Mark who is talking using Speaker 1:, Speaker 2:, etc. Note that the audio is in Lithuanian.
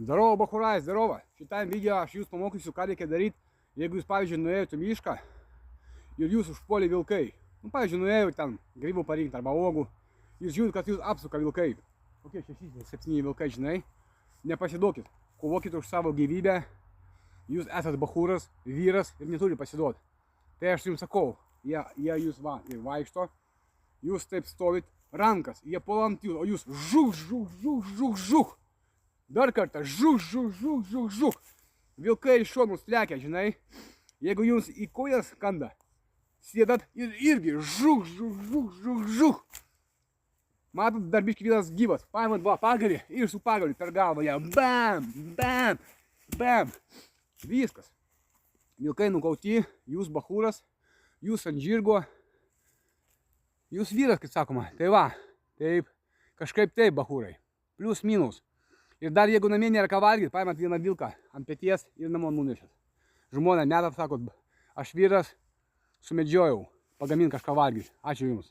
Speaker 1: Zdarovo, bachurai, zdarovo. Šitam video aš jūs pamokysiu, ką reikia daryti, jeigu jūs, pavyzdžiui, nuėjote į mišką ir jūs užpuolė vilkai. Nu, pavyzdžiui, nuėjote ten grybų parinkti arba uogų. Jūs žiūrite, kad jūs apsuka vilkai. Kokie 6-7 vilkai, žinai. Nepasiduokit. Kovokit už savo gyvybę. Jūs esat bachuras, vyras ir neturi pasiduoti. Tai aš jums sakau, jie jūs va ir vaikšto. Jūs taip stovit, rankas, jie puola ant jūsų, o jūs žuk, žuk, žuk, žuk, žuk. Dar kartą žuk, žuk, žuk, žuk, žuk. Vilkai iš šonų slekia, žinai. Jeigu jums į kojas kanda, sėdat ir irgi žuk, žuk, žuk, žuk, žuk. Matot, dar biški vienas gyvas. Paimat va pagalį ir su pagalį per galvą ją. Bam, bam, bam. Viskas. Vilkai nukauti, jūs bachuras, jūs ant žirgo. Jūs vyras, kaip sakoma. Tai va, taip, kažkaip taip, bachurai. Plius minus. Ir dar jeigu namie nėra ką valgyti, paimat vieną vilką ant peties ir namo nunešit. Žmona metat, sakot, aš vyras, sumedžiojau, pagamint kažką valgyti. Ačiū jums.